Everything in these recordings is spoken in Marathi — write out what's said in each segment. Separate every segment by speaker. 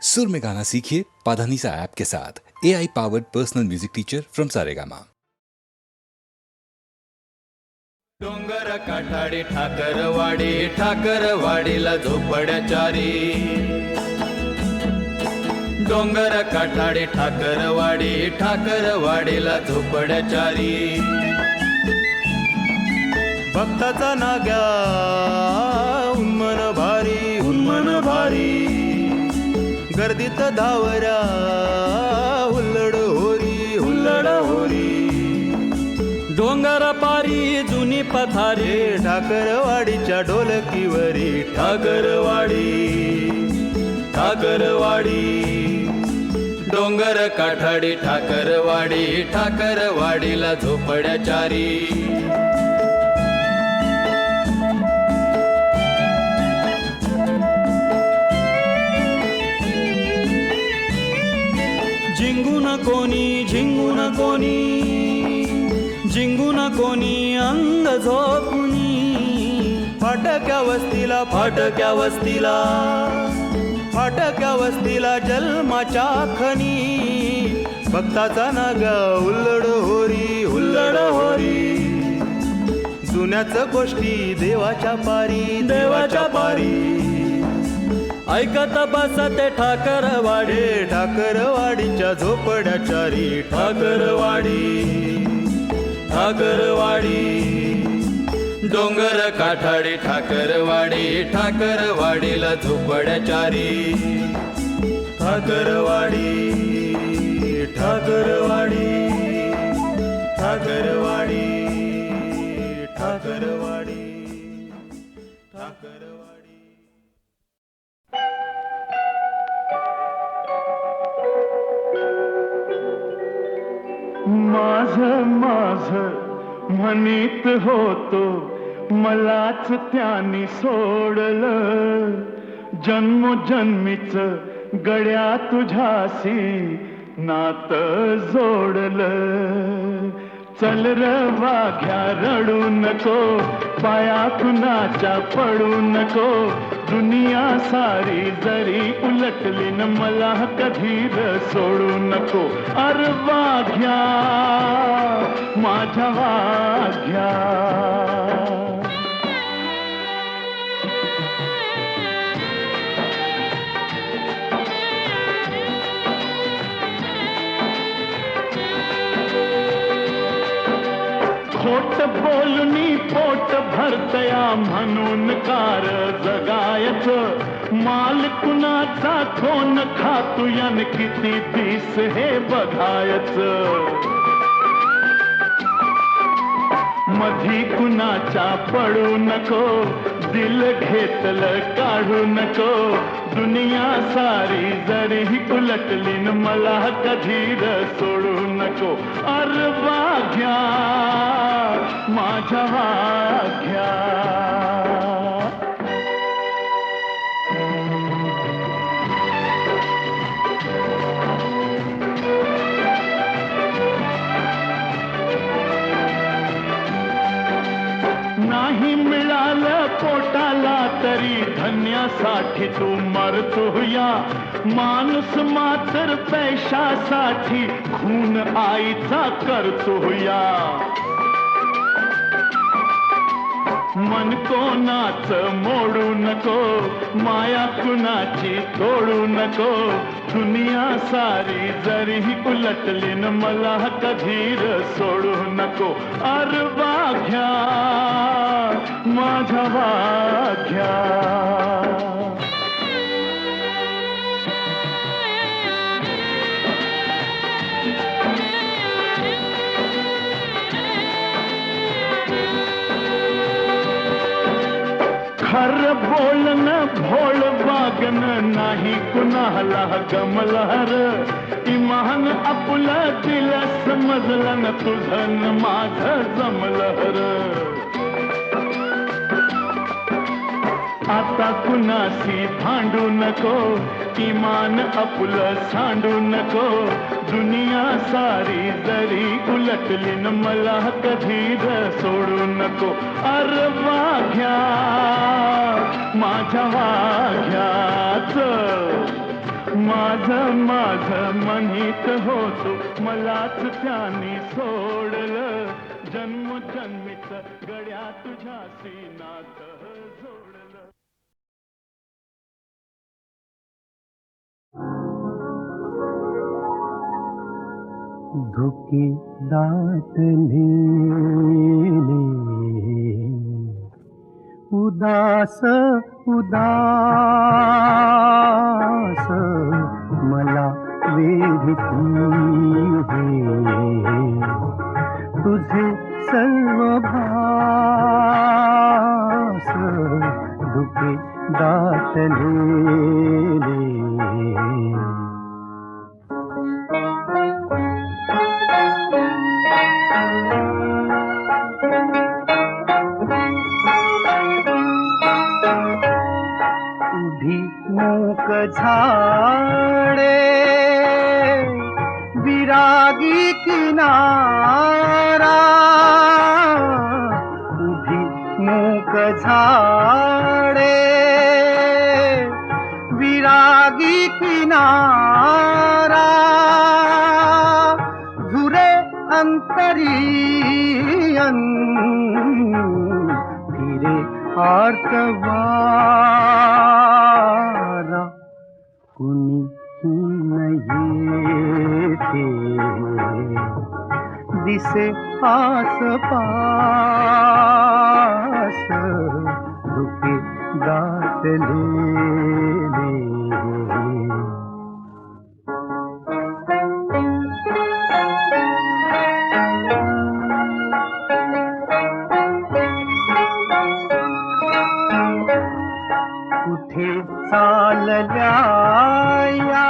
Speaker 1: सुर में गाना सीखिए पाधानीसा ऐप के साथ। AI powered personal music teacher from Saregama.
Speaker 2: डोंगर काठाडी ठाकरवाडी, ठाकरवाडीला झोपड्याचारी. डोंगर काठाडी ठाकरवाडी, ठाकरवाडीला झोपड्याचारी. भक्ताचा नाग्या उन्मन भारी, उन्मन भारी. गर्दीत धावऱ्या हुल्लड होरी, हुल्लड होरी. डोंगर पारी जुनी पथारी, ठाकरवाडीच्या ढोलकीवरी. ठाकरवाडी, ठाकरवाडी. डोंगर काठाडी ठाकरवाडी, ठाकरवाडीला झोपड्याचारी. झिंगून कोणी, झिंगून कोणी, झिंगून कोणी अंग झोपुनी. फाटक्या वस्तीला, फाटक्या वस्तीला, फाटक्या वस्तीला जन्माच्या खनी. भक्ताचा नागा हुल्लड होरी, हुल्लड होरी. जुन्याच गोष्टी देवाच्या पारी, देवाच्या पारी. ऐकत बसते ठाकरवाडी, ठाकरवाडीच्या झोपड्याचारी. ठाकरवाडी, ठाकरवाडी. डोंगर काठाडी ठाकरवाडी, ठाकरवाडीला झोपड्याचारी. ठाकरवाडी, ठाकरवाडी, ठाकरवाडी, ठाकरवाडी, ठाकरवाडी.
Speaker 3: माझं माझं म्हणीत होतो, मलाच त्याने सोडलं. जन्मोजन्मीच गड्या तुझ्याशी नातं जोडलं. चल र वाघ्या रडू नको, पाया कुणाच्या पडू नको. दुनिया सारी जरी उलटली न मला कधी र सोडू नको. अर वाघ्या माझ्या वाघ्या. खोट बोलणी पोट भरतया म्हणून कार जगायचं. माल कुणाचा कोण खातू यान किती दिस हे बघायचं. मधी कुणाच्या पडू नको, दिल घेतलं काढू नको. दुनिया सारी जरी उलटली न मला कधी र सोडू नको. अर वाघ्या माझ्या वाघ्या. नाही मिळालं पोटाला तरी धन्यासाठी तू मरतो या. माणूस मात्र पैशासाठी खून आईचा करतो या. मन कोणाच मोडू नको, माया कुणाची तोडू नको. दुनिया सारी जरी उलटली न मला कधी र सोडू नको. अर वाघ्या माझ्या वाघ्या. खर बोलणं भोळ वागणं नाही कुणाला गमलं र. इमान आपलं दिल समजलं न तुझं न माझं जमलं र. आता कुणाशी भांडू नको, इमान आपलं सांडू नको. दुनिया सारी जरी उलटली न मला कधी र सोडू नको. अर वाघ्या माझ्या वाघ्याच माझं माझं म्हणीत होतो मलाच त्याने सोडलं जन्मजन्मीच गड्या तुझ्याशी नातं जोडलं.
Speaker 4: धुकी दाटलेले उदास उदास मला वेधती तुझे सर्व भास धुके दाटलेले. मूक झाडे विरागी किनारा उभी मूक झाडे विरागी किनारा झुरे अंतरी फिरे आर्तवारा कुणी येते दिसे आसपास धुके दाटलेले. कुठे चालल्या या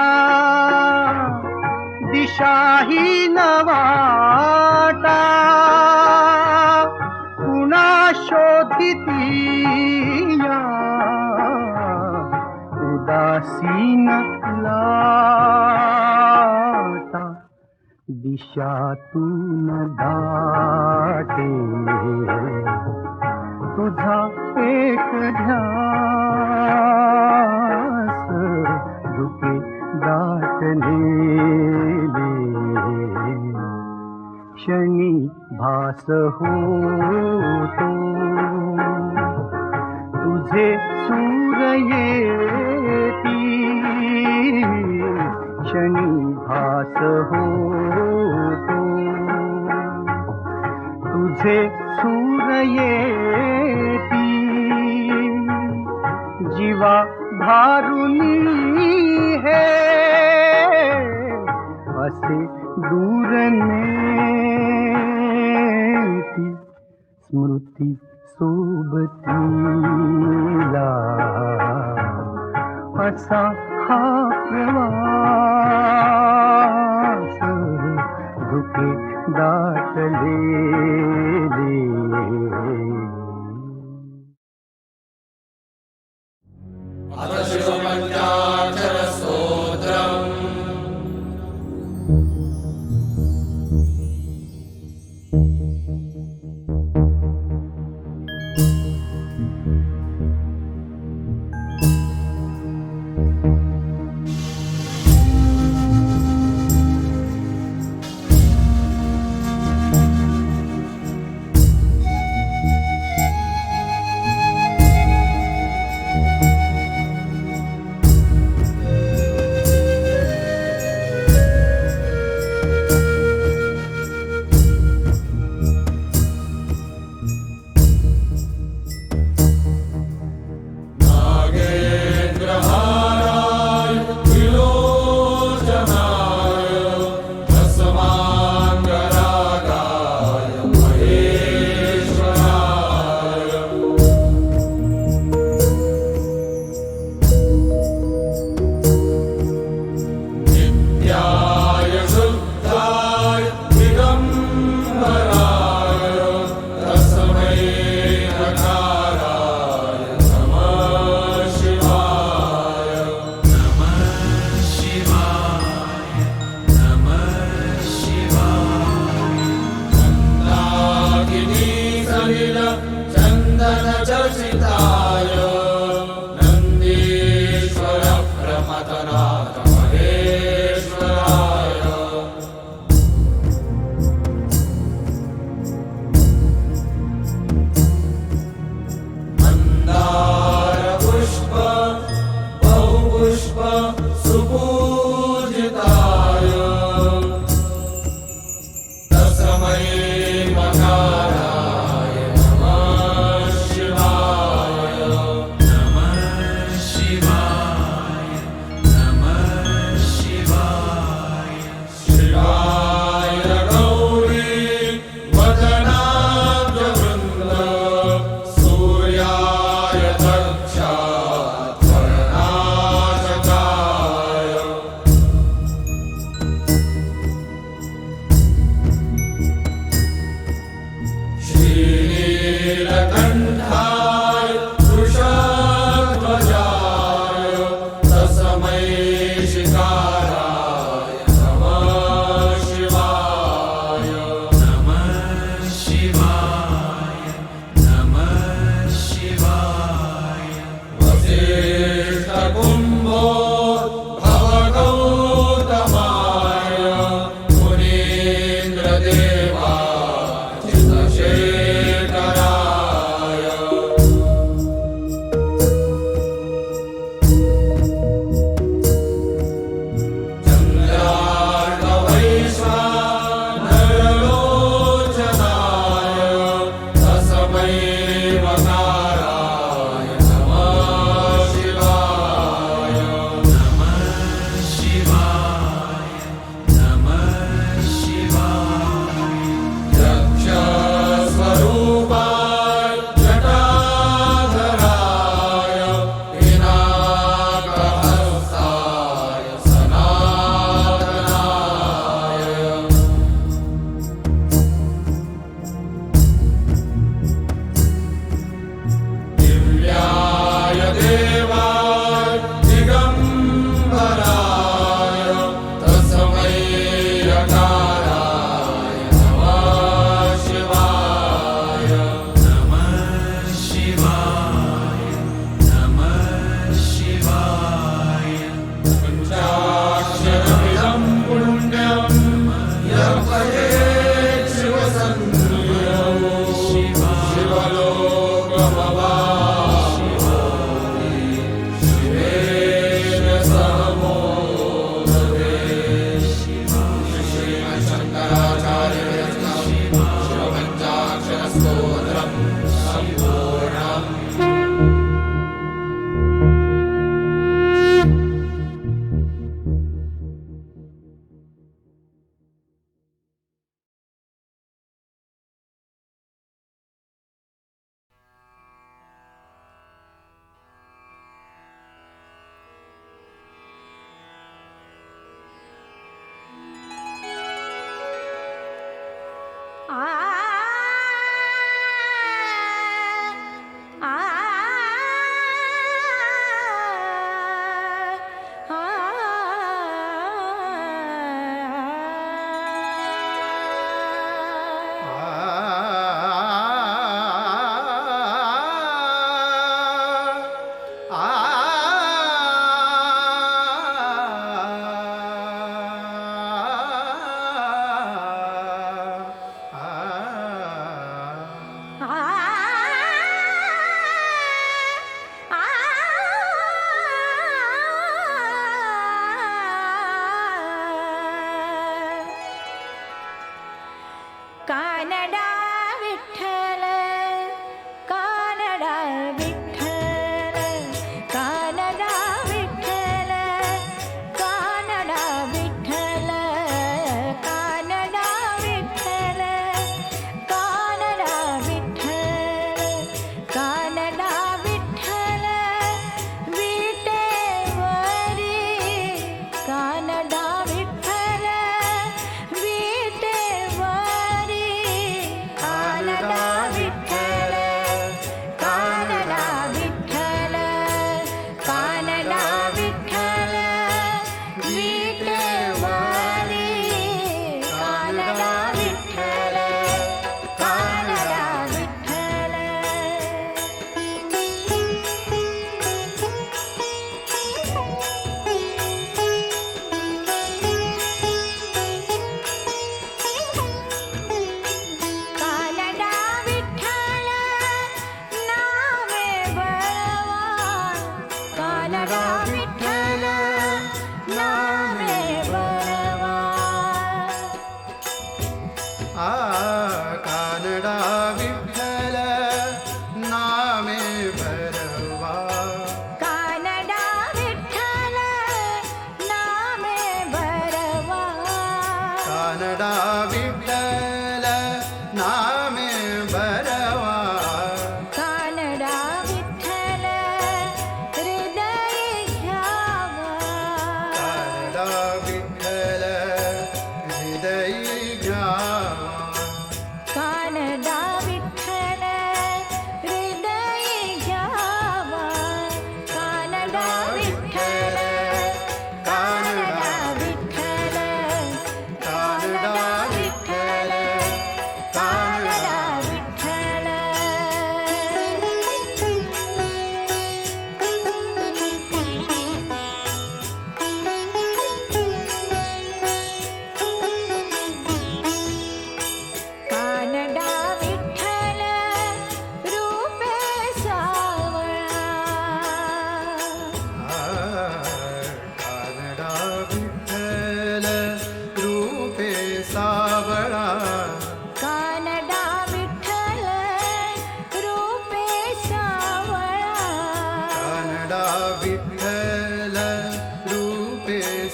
Speaker 4: दिशाहीन वाटा कुणा शोधिती या उदासीन लाटा दिशातून दाटे तुझा एक ध्यास धुके दाटलेले. क्षणी भास होतो तुझे सूर येती क्षणी भास होतो तुझे सूर येती जीवा भारुनी है असे दूर नेती स्मृती सोबतीला असा हा प्रवास धुके दाटलेले.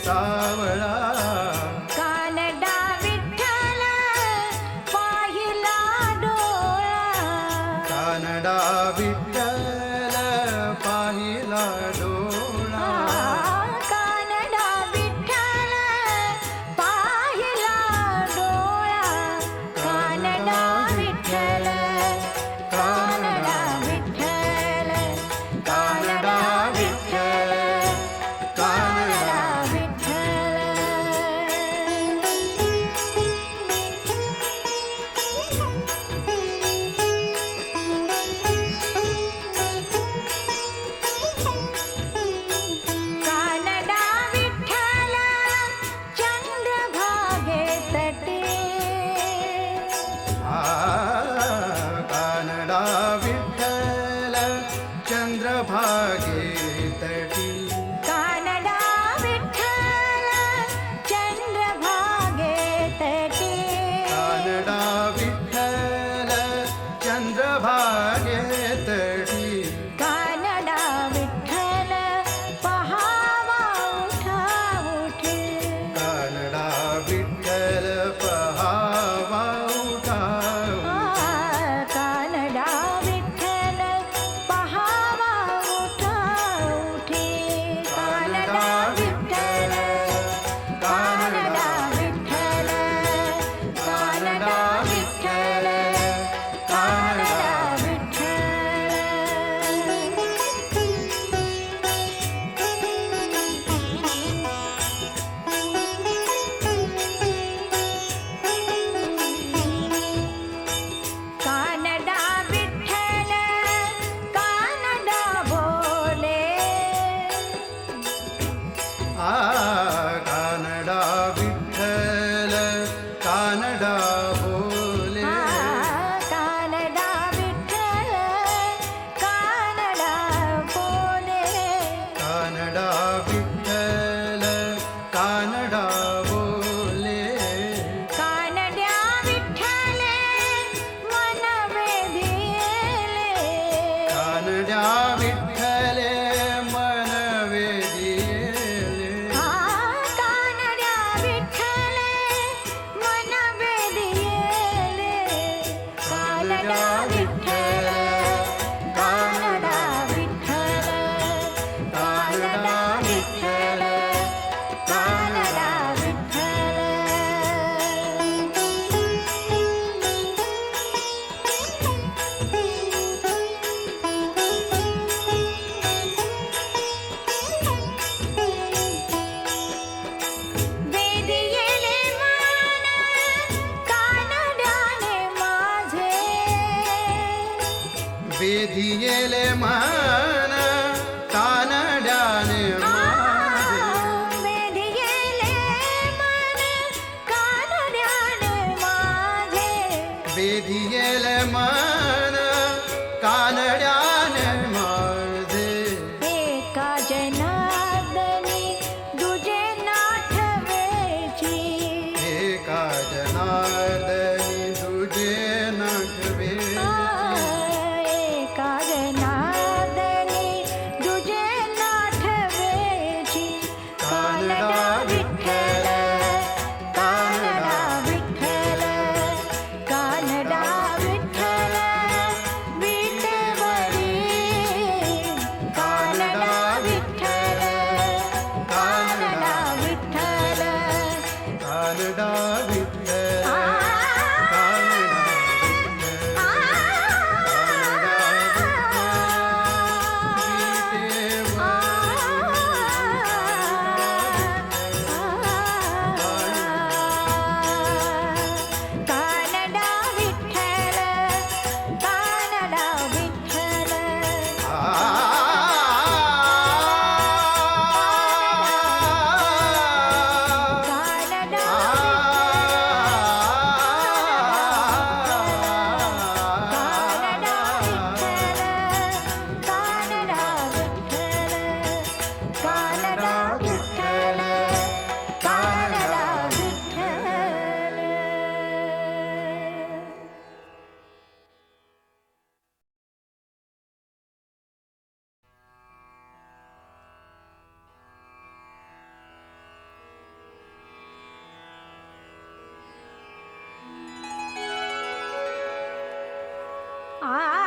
Speaker 2: सावळा
Speaker 5: कानडा विठ्ठल पाहिला डोळा
Speaker 2: कानडा विठ्ठल पाहिला डोळा
Speaker 5: कानडा विठ्ठल पाहिला डोळा कानडा विठ्ठल कानडा विठ्ठल कानडा विठ्ठल कानडा कानडा विठ्ठल चंद्रभागे तटे
Speaker 2: कानडा विठ्ठल चंद्रभागे तटी
Speaker 5: कानडा विठ्ठल चंद्रभागे तटे
Speaker 2: कानडा विठ्ठल चंद्रभागे तटी
Speaker 5: कानडा विठ्ठल पहावा उठा उठे
Speaker 2: कानडा विठ्ठल पहावा उठा
Speaker 5: कानडा विठ्ठल पहावा उठा उठे कानडा विठ्ठल कानडा विठ्ठल कानडा विठ्ठल कानडा कानडा विठ्ठल कानडा बोले
Speaker 2: कानडा विठ्ठल कानडा बोले
Speaker 5: कानडा विठ्ठल कानडा बोले
Speaker 2: कानडा विठ्ठल कानडा बोले
Speaker 5: कानड्या विठ्ठले मन वेधिले
Speaker 2: कानड्या विठ्ठले मन वेदिले
Speaker 5: कानड्या विठ्ठले मन वेधिले कानडा विठ्ठल कानडा विठ्ठल कानडा विठ्ठल कानडा वेदियेले मान कानड्याने माझे
Speaker 2: वेदियेले मान कानड्याने माझे
Speaker 5: वेदियेले मान कानड्याने माझे
Speaker 2: वेदियेले मान कानड्याने माझे
Speaker 5: एका जनार्दनी दुजे नाठवेची
Speaker 2: एका जनार्दनी तुझे नठवे
Speaker 5: एका जनार्दनी दुजे नाठवेची कानडा विठ्ठल कानडा विठ्ठल कानडा विठ्ठल विटेवरी कानडा विठ्ठल कानडा विठ्ठल
Speaker 2: कानडा विठ्ठल आ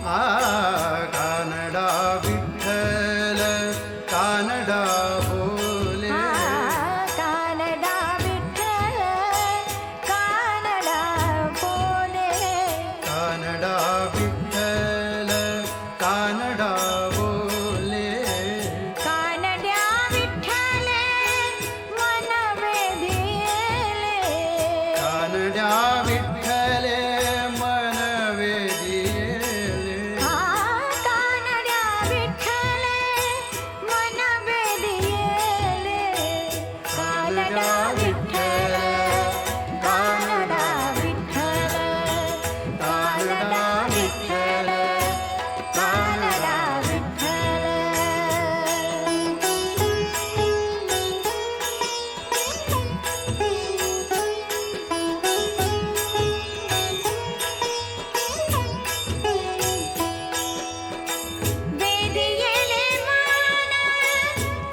Speaker 2: आ कानडा विठ्ठल कानडा बोले
Speaker 5: कानडा विठ्ठल कानडा बोले
Speaker 2: कानडा विठ्ठल कानडा बोले
Speaker 5: कानड्या विठ्ठले मन वेधिले
Speaker 2: कानड्या विठ्ठले मन वेदिले
Speaker 5: कानड्या विठ्ठले मन वेधिले कानडा विठ्ठल कानडा विठ्ठल कानडा विठ्ठल कानडा वेदियेले मान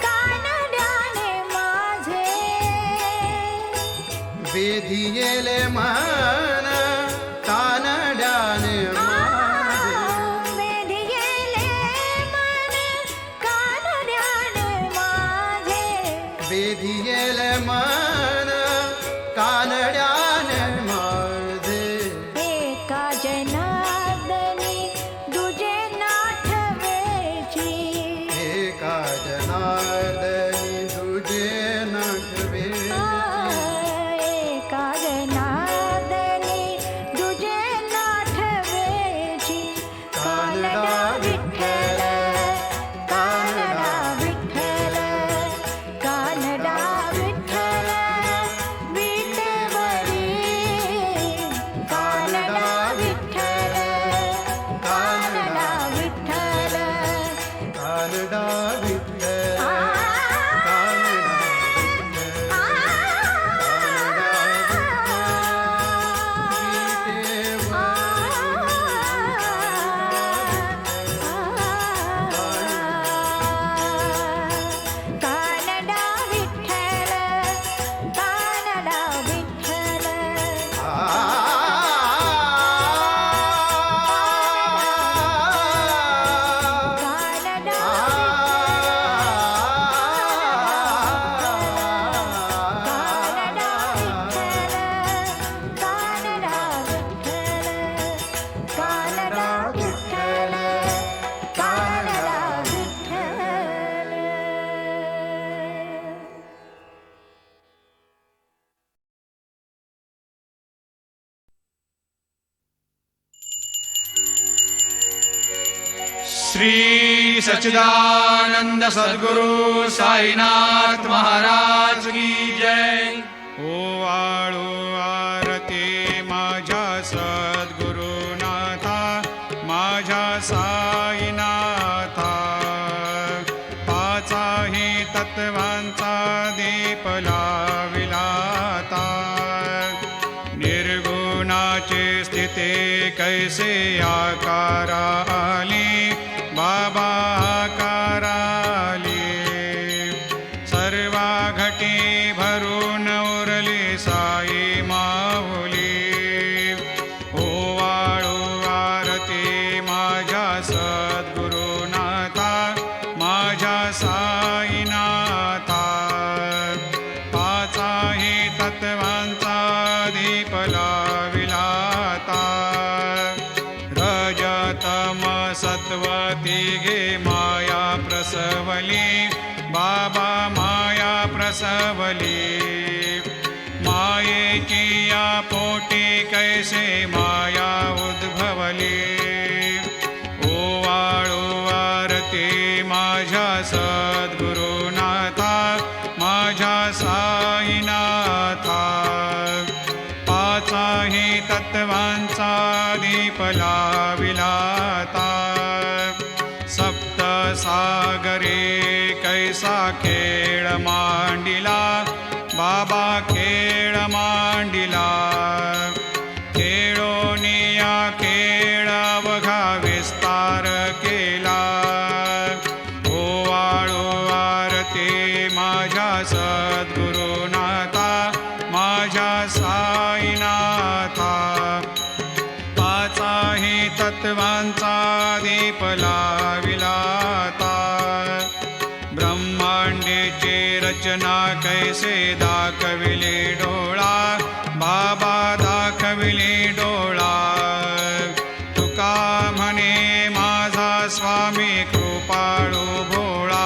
Speaker 5: कानड्याने माझे
Speaker 2: वेदियेले मन कानड्याने माझे
Speaker 5: वेदियेले मन कानड्याने माझे
Speaker 2: वेदियेले मन कानड्याने माझे
Speaker 5: एका जनार्दनी दुजे नाठवेची
Speaker 2: एका जनार्दनी तुझे नटवे
Speaker 5: एका जनार्दनी दुजे नाठवेची कानडा विठ्ठल कानडा विठ्ठल कानडा विठ्ठल विटेवरी कानडा विठ्ठल कानडा विठ्ठल
Speaker 2: कानडा विठ्ठल
Speaker 5: आ कानडा विठ्ठल कानडा विठ्ठल कानडा कानडा विठ्ठल कानडा विठ्ठल कानडा विठ्ठल कानडा विठ्ठल
Speaker 6: श्री सच्चिदानंद सद्गुरु साईनाथ महाराज की जय. ओवाळू आरती माझ्या सद्गुरुनाथा माझ्या साईनाथा पाचाही तत्वांचा दीप लाविलाता निर्गुणाची स्थिती कैसे आकारा आली बाबा आकाराली सर्वा घटी भरून उरली साई माऊली ओवाळू आरती माझ्या सद्गुरुनाथा माझ्या साईनाथा पाचाही तत्वांचा दीप लाविलाता रजतम सत्वती गे माया प्रसवली बाबा माया प्रसवली मायेची या पोटी कैसे माया उद्भवली ओवाळू आरती माझ्या सद्गुरुनाथा माझ्या साईनाथा पाचाही तत्वांचा दीप लाविलाता सप्त सागरे कैसा खेळ मांडिला बाबा खेळ मांडिला खेळोनिया खेळाव तत्वांचा दीप लाविलाता ब्रह्मांडेची रचना कैसे दाखविले डोळा बाबा दाखविले डोळा तुका म्हणे माझा स्वामी कृपाळू भोळा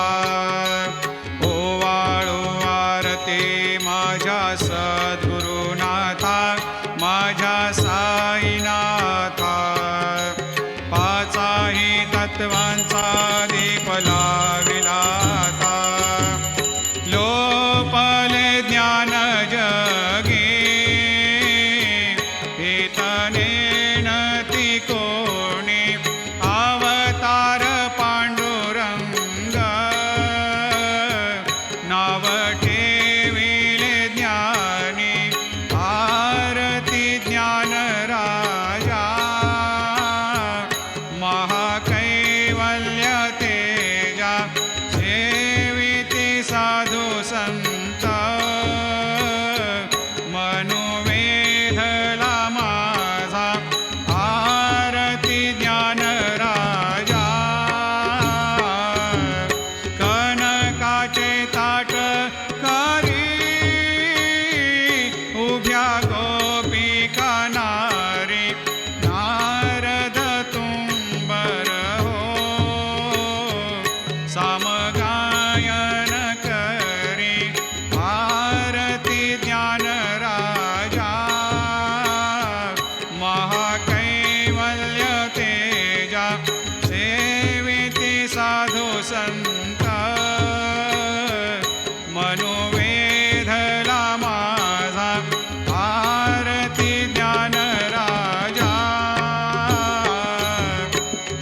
Speaker 6: ओवाळू आरती माझ्या सद्गुरुनाथा माझ्या साईनाथा पाचाही तत्वांचा दीप लाविलाता लोपले ज्ञान जगे हितने नती कोणी अवतार पांडुरंग नाव ठेविले ज्ञानी आरती ज्ञान राजा महाकैवल्य तेजा सेविती साधू संत मनुवेधला माझा आरती ज्ञान राजा कनकाचे ताट करी उभ्या गोपिका नारी नारद तुंबर हो सामगायन करी आरती ज्ञान राजा महाकैवल्य तेजा सेविती साधू संत मनुवेधला माझा आरती ज्ञान राजा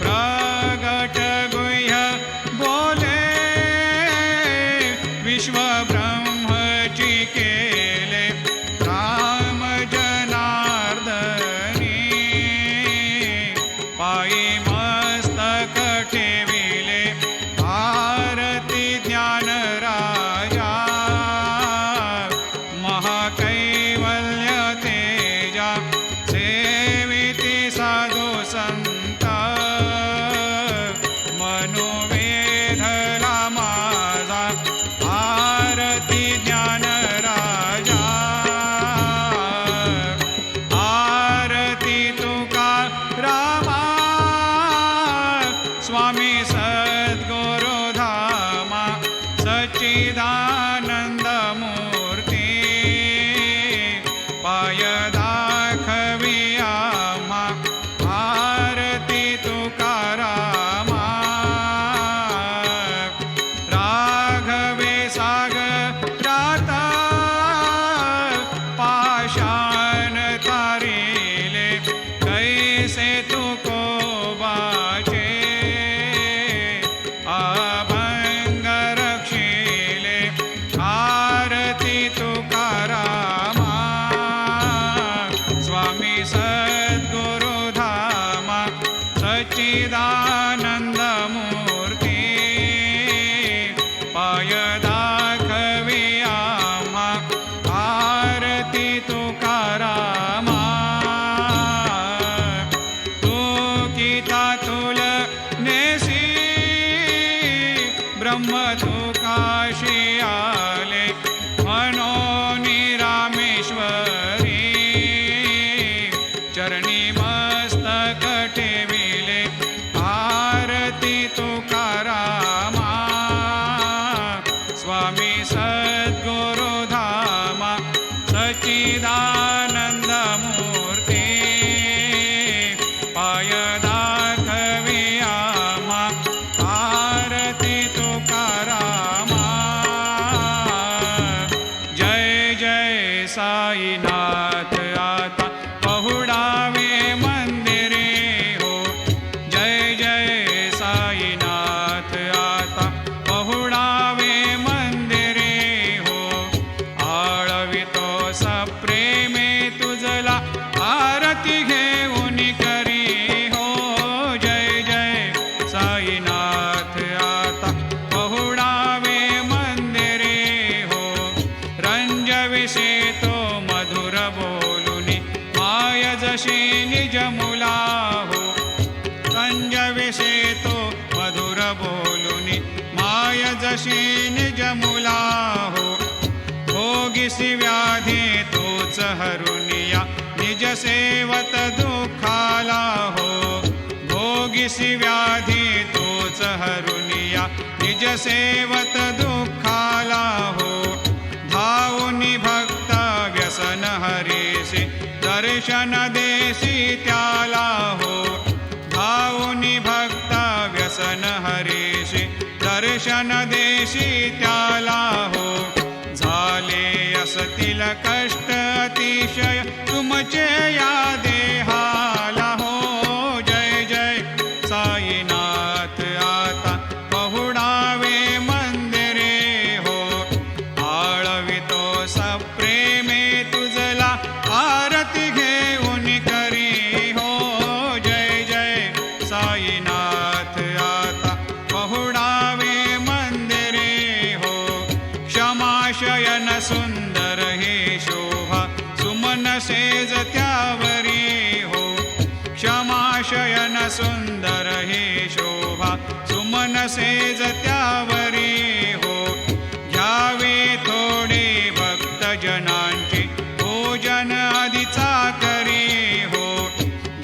Speaker 6: प्रगट गुह्य बोले विश्व ब्रह्मची केले राम जनार्दनी पायी मस्तक ठेविले आरती ज्ञान राजा महाकैवल्य तेजा सेविती साधू संत मनुवेधला माझा आरती ज्ञान राजा आरती तुका रामा स्वामी सद्गुरु धामा सच्चिदानंद मूर्ती पाय दाखवी आम्हा आरती तुकारामा राघवे सागरात पाषाण तारिले कैसे तुकोबाचे अभंग रक्षिले आरती तुकारामा स्वामी सद्गुरु धामा सच्चिदानंद मूर्ती पाय दाखवी आम्हा आरती तुकारामा तुकिता तुल नेसी ब्रह्म तुकाशी आले मनोनी रामेश्वरी चरणी मस्तक ठेविले आरती तुकारामा स्वामी सद्गुरु धामा सच्चिदानंद मूर्ती पाय दाखवी आम्हा आरती तुकारामा जय जय साईनाथ आता पहुडावे मंदिरे हो हरुनिया निज सेवत दुःखाला हो भोगिसी व्याधी तोच हरुनिया निज सेवत दुःखाला हो धावुनी भक्त व्यसन हरीसी दर्शन देसी त्याला हो धावुनी भक्त व्यसन हरीसी दर्शन देशी त्याला हो झाले असतील कष्ट अतिशय तुमचे या देहाला हो जय जय साईनाथ आता पहुडावे मंदिरे हो आळवितो सप्रेमे तुझला आरती घेऊन करी हो जय जय साईनाथ आता पहुडावे मंदिरे हो क्षमाशयन सुंदर हे शोभा सुमन सेज त्यावरी हो क्षमाशयन सुंदर हे शोभा सुमन सेज त्यावरी हो घ्यावे थोडे भक्तजनांची भोजन आधीचा करी हो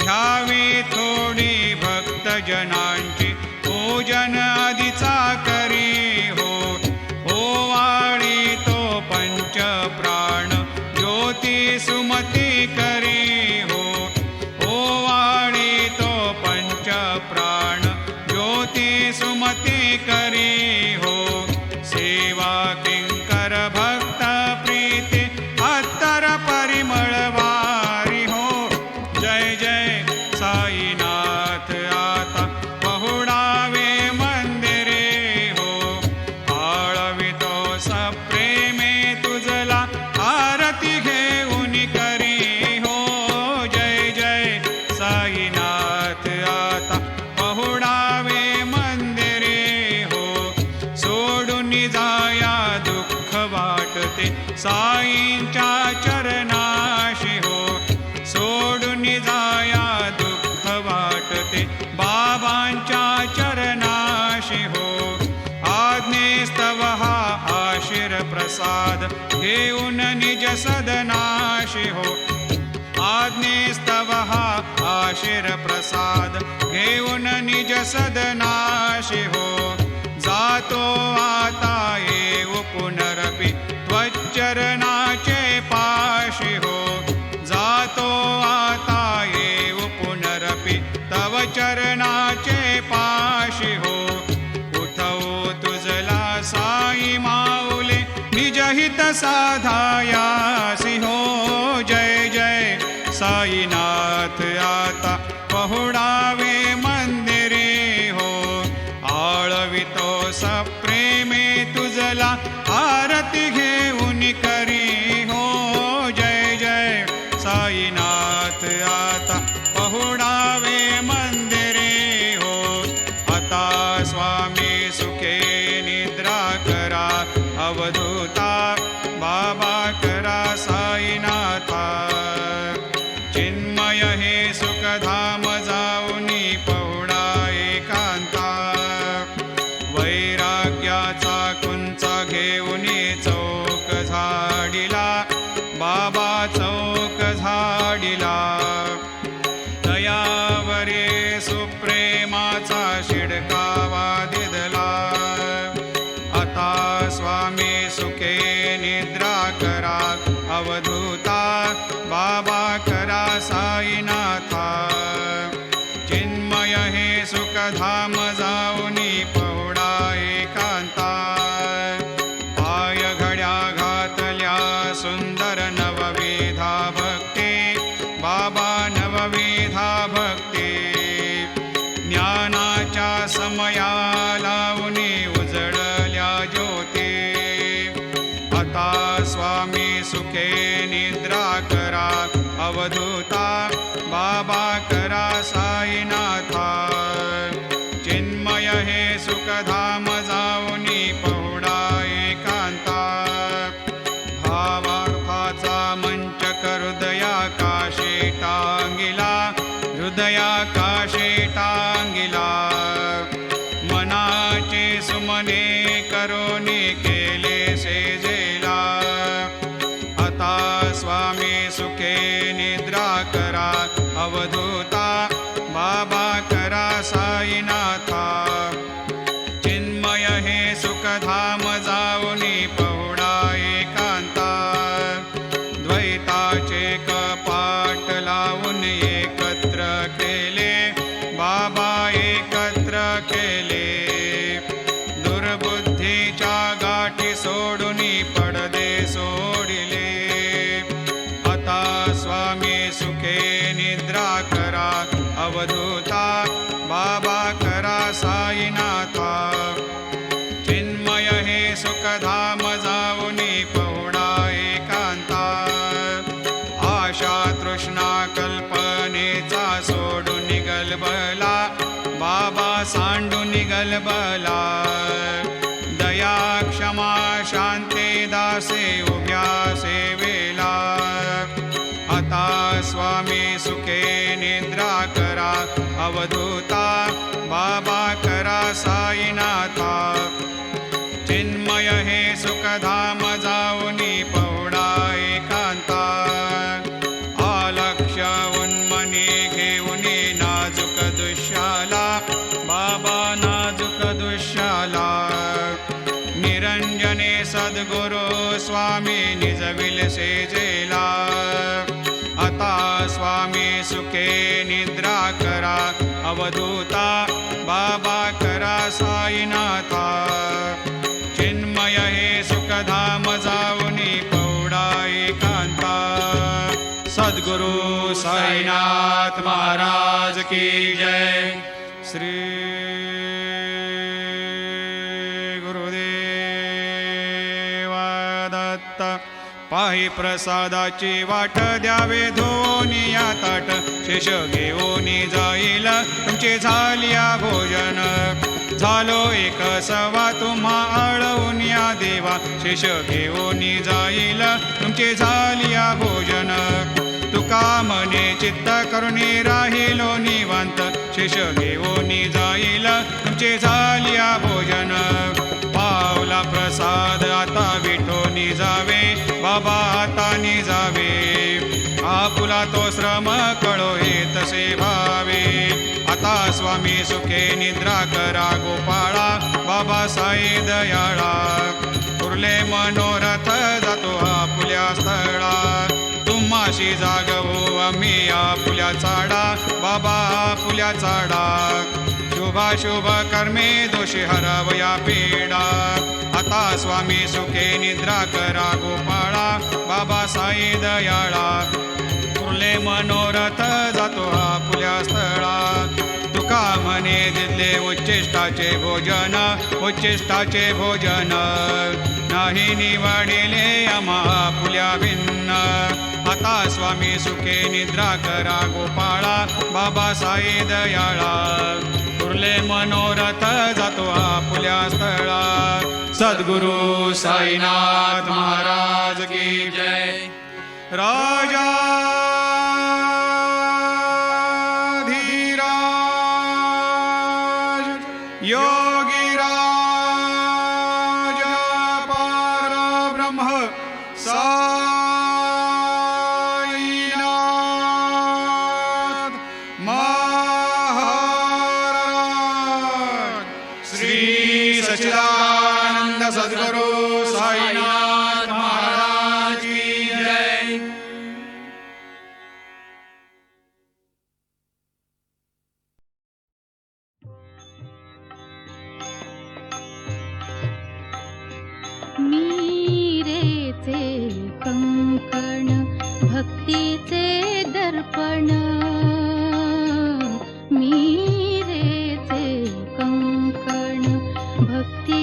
Speaker 6: घ्यावे थोडे भक्तजनांची भोजन आधीचा करी हो ओवाळी तो पंच प्राण ज्योती सुमती करी हो ओवाळी तो पंच प्राण ज्योती सुमती करी हो सेवा किंकर भक्त प्रीती अत्तर परिमळ वारी हो जय जय साईनाथ आता पहुडावे मंदिरे हो आळवितो सप्रेमे तुझला आरती घेऊन करी हो जय जय साईनाथ आता पहुडावे मंदिरे हो सोडून जाया दुःख वाटते साईंच्या चरणाशी हो सोडून जाया दुःख वाटते बाबांच्या चरणाशी हो आज्ञेस्तव हा आशीर प्रसाद घेऊन निज सदनाशी हो आज्ञेस्तव हा आशीर प्रसाद घेऊन निज सदनाशी हो जातो आता येऊ पुनरपि त्वच्चरणाचे पाशी हो जातो आता येऊ पुनरपि तव चरणाचे पाशी हो उठवू तुझला साई माऊले निजहित साधायासी हो जय जय साईनाथ आता पहुडावे मंदिरे हो आळवितो सप्रेमे तुझला आरती घेऊन करी हो जय जय साईनाथ आता पहुडावे मंदिरे हो आता स्वामी सुखे निद्रा करा अवधूता बाबा करा साईनाथा चिन्मय हे सुखधाम जाऊनी पहुडा एकांता वैराग्याचा कुंचा घेऊनी चौक झाडिला बाबा चौक झाडिला दयावरे सुप्रेमाचा शिडकावा दिदला आता स्वामी सुखे निद्रा करा अवधूता बाबा करा साईनाथा चिन्मय हे सुखधाम जाऊनी पहुडा एकांता पाय घड्या घातल्या सुंदर नवविधा भक्ती बाबा नवविधा भक्ती ज्ञानाच्या समया लावूनी उजळल्या ज्योती आता स्वामी सुखे निद्रा करा अवधूता बाबा करा साईनाथा चिन्मय हे सुखधाम जाऊनी पहुडा एकांता भावार्थाचा मंचक हृदयाकाशी टांगिला हृदयाकाशी टांगिला मनाचे सुमने करोनी केले सेजेला आता स्वामी करा साईनाथा चिन्मय हे सुखधाम जाऊनी पहुडा एकांता द्वैताचे कपाट लावून एकत्र केले बाबा एकत्र केले दुर्बुद्धीच्या गाठी सोडून पडदे सोडिले आता स्वामी सुखे निद्रा करा अवधूता बाबा करा साईनाथा चिन्मय हे सुखधाम जाऊनी पहुडा एकांता आशा तृष्णा कल्पनेचा सोडून गलबला बाबा सांडून गलबला दया क्षमा शांती दासे उभ्या सेवेला आता स्वामी सुखे निद्रा करा अवधूता बाबा करा साईनाथा चिन्मय हे सुखधाम जाऊनी पहुडा एकांता आलक्ष उन्मनी घेऊन नाजूक दुष्याला बाबा नाजूक दुष्याला निरंजने सद्गुरु स्वामी निजविल सेजेला आता स्वामी सुखे निद्रा करा अवधूता बाबा करा साईनाथा चिन्मय हे सुखधाम जाऊनी पहुडा एकांता सद्गुरु साईनाथ महाराज की जय श्री पाही प्रसादाची वाट द्यावे धोनिया ताट शेष घेऊनी जाईल तुमचे झालिया भोजन झालो एक सवा तुम्हा आळवून या देवा शेष घेऊनी जाईल तुमचे झालिया भोजन तुका मने चित्त करुणी राहिलो निवांत शेष घेऊनी जाईल तुमचे झालिया भोजन पावला प्रसाद आता विठोनी जावे बाबा आता जावे आपुला तो श्रम कळो हे तसे भावे आता स्वामी सुखे निद्रा करा गोपाळा बाबा साई दयाळा उरले मनोरथ जातो आपुल्या स्थळा तुम्हाशी जागवू आम्ही आपुल्या चाडा बाबा आपुल्या चाडा शुभाशुभ कर्मे दोषी हरवया पीडा आता स्वामी सुखे निद्रा करा गोपाळा बाबा साई दयाळा उरले मनोरथ जातो आपुल्या स्थळा तुका म्हणे दिले उच्चिष्टाचे भोजन उच्चिष्टाचे भोजन नाही निवडिले आम्हा आपुल्या भिन्न आता स्वामी सुखे निद्रा करा गोपाळा बाबा साई दयाळा उरले मनोरथ जातो आपुल्या स्थळा सद्गुरु साईनाथ महाराज की जय राजा योगी राज परब्रह्म साईनाथ महाराज श्री सच्चिदानंद सद्गुरु साईनाथ महाराज की जय।
Speaker 5: मीरेचे कंकण भक्तीचे दर्पण मीरेचे कंकण भक्ती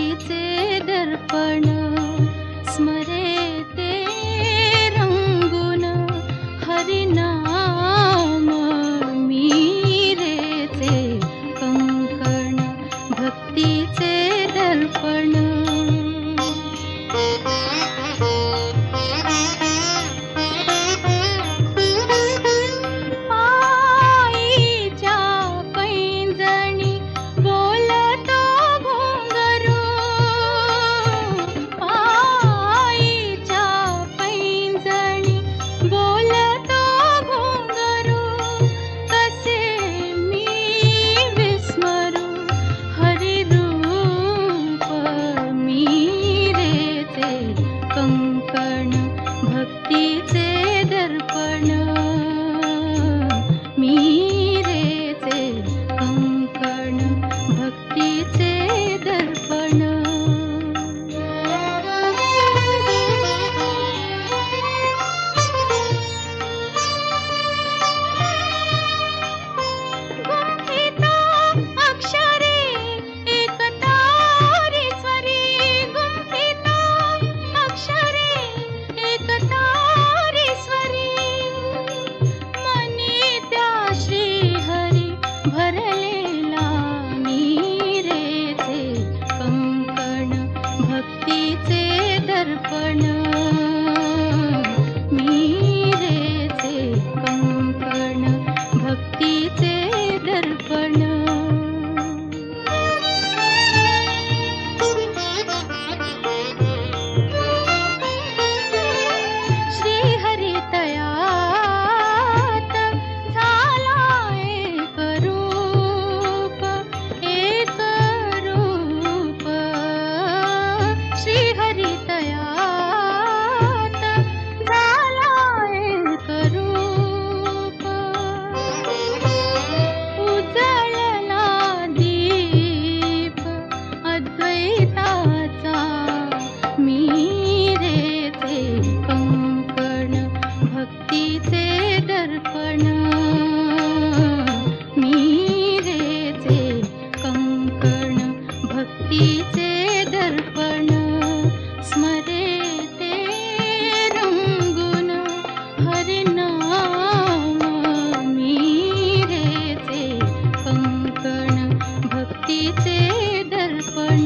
Speaker 5: भक्तीचे दर्पण.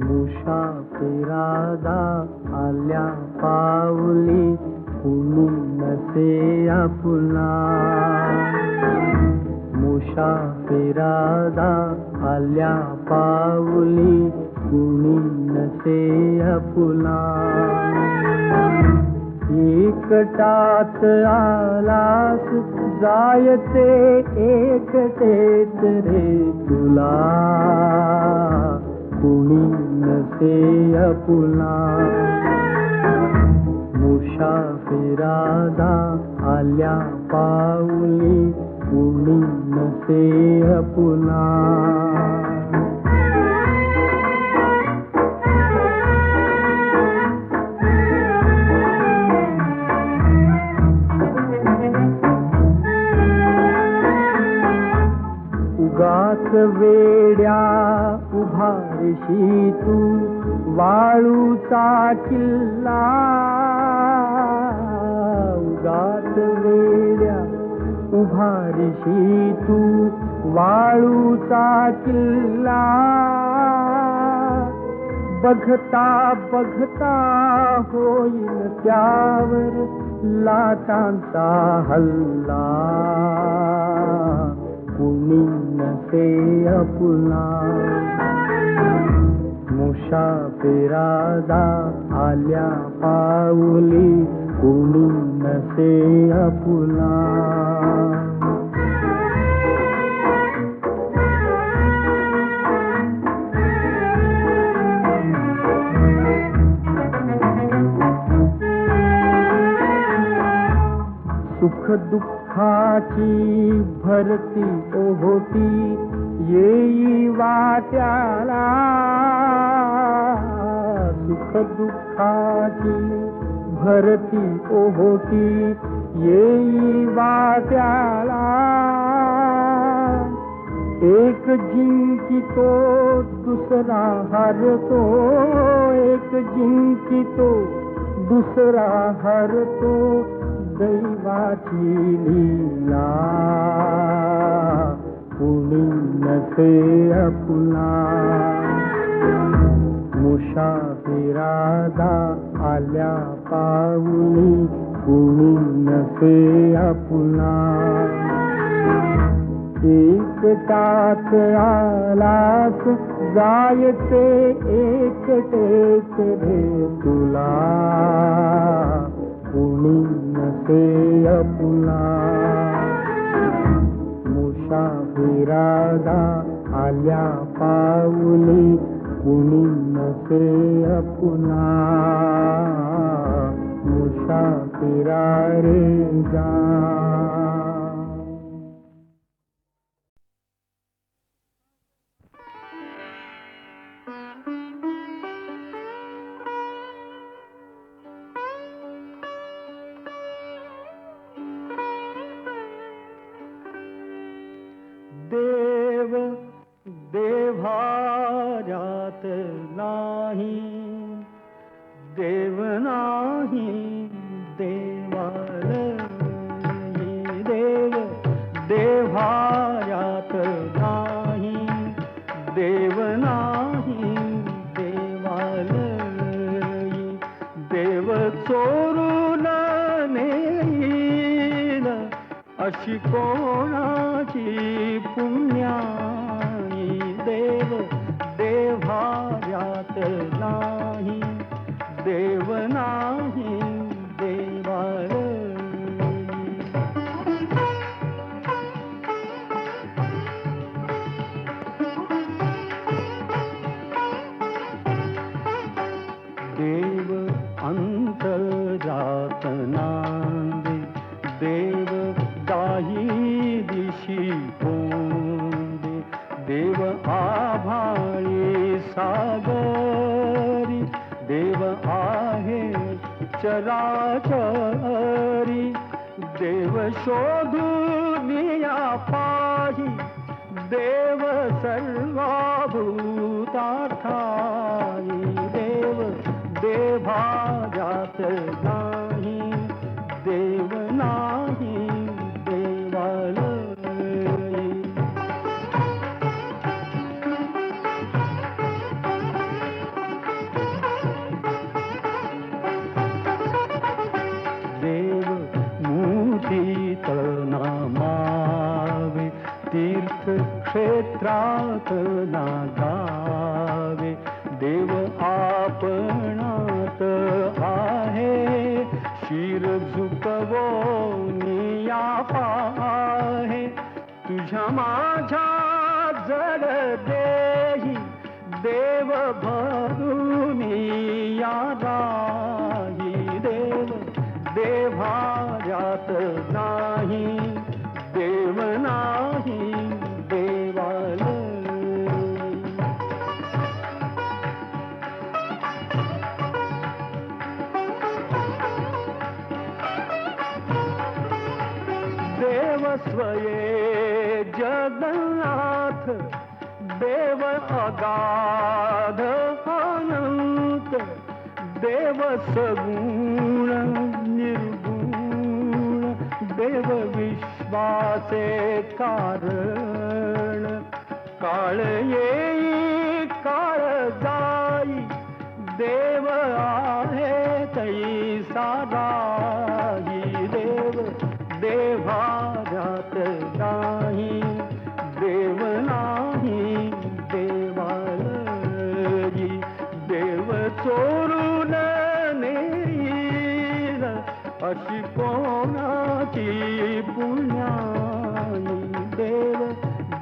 Speaker 4: मुसाफिरादा आल्या पाऊली कुणी नसे आपला. मुसाफिरादा आल्या पाऊली कुणी नसे आपला. एकटाच आलास जायचे एकटेच रे तुला. कुणी नसे आपला. मुसाफिरादा आल्या पाऊली कुणी नसे आपला. उगाच वेड्या उभारशी तू वाळूचा किल्ला. उगाच वेड्या उभारशी तू वाळूचा किल्ला. बघता बघता होईल त्यावर लाटांचा हल्ला. कुणी नसे आपला. मुसाफिरादा आल्या पाऊली कुणी नसे आपला. सुख दुःखाची भरती ओहोटी येई वाट्याला. सुख दुःखाची भरती ओहोटी येई वाट्याला. एक जिंकितो दुसरा हरतो. एक जिंकितो दुसरा हरतो. दैवाची लीला. कुणी नसे आपला. मुसाफिरादा आल्या पाऊली कुणी नसे आपला. एकटाच आलास जायचे एकटेच रे तुला. कुणी नसे आपला. मुसाफिरादा आल्या पाऊली कुणी नसे आपला. मुसाफिरा रे जा. देव देव्हाऱ्यात नाही. देव नाही देवालयी. देव देव्हाऱ्यात नाही. देव नाही देवालयी. देव चोरून नेईल अशी कोणाची पुण्याई. देव देव्हाऱ्यात नाही. देव नाही देवालयी. देव अंतरात नांदे. देव दाही दिशी पोंदे. देव आभाळी सागरी. देव आहे चराचरी. देव शोधून या पाही. देव सर्वभूतार्थाई. नाही देव नाही देवालयी. देव मूर्तीत नामावे तीर्थक्षेत्रात ना गावे. देव आपणात आहे शिर झुकवो निया पाहे. तुझ्या माझ्या जड देही देव भरून या राही. देव देव्हाऱ्यात नाही देव नाही देवालयी. देव स्वये जगन्नाथ देव अगाध अनंत. देव सगुण निर्गुण देव विश्वाचे कारण. काळ येई काळ जाई देव आहे तैसा राही. देव देव्हाऱ्यात नाही देव नाही देवालयी. देव चोरून नेईल अशी कोणाची पुण्याई. देव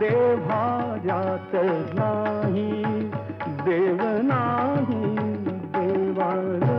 Speaker 4: देव्हाऱ्यात नाही देव नाही देवालयी.